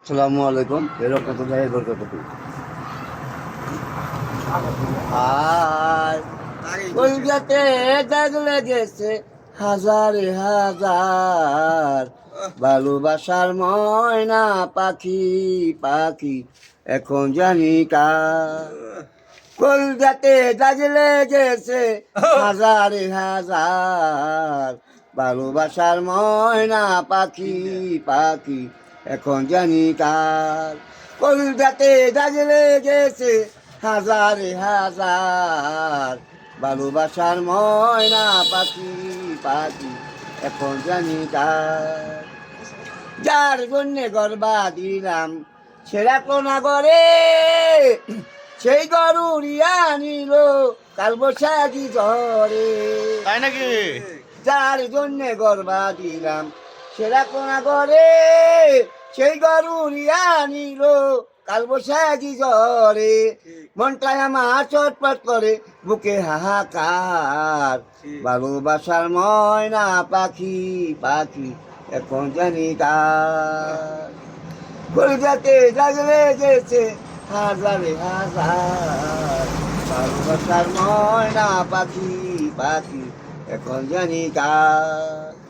আসসালামু আলাইকুম কত ভাই বরকত আর কলকাতে দাগ লেগেছে হাজারে হাজার ভালোবাসার ময়না পাখি পাখি এখন জানি কার কলকাতে দাগ লেগেছে হাজারে হাজার ভালোবাসার ময়না পাখি পাখি এখন জানি কার কলকাতে দাগ লেগেছে হাজারে হাজার ভালোবাসার ময়না পাখি পাখি এখন জানি কার যার জন্যে গর্বা দিলাম সেরা কোনা করে সেই গরু রিয়া নিল কাল বৈশাখী ঝরে তাই নাকি? যার জন্যে গর্বা দিলাম সেরা কোনা করে সেই গরু রিয়া নিল কাল বৈশাখী ঝরে মনটায় আমার চটপট করে বুকে হাহাকার ভালোবাসার ময়না পাখি পাখি এখন জানি কার কলকাতে দাগ লেগেছে হাজারে হাজার ভালোবাসার ময়না পাখি পাখি এখন জানি কার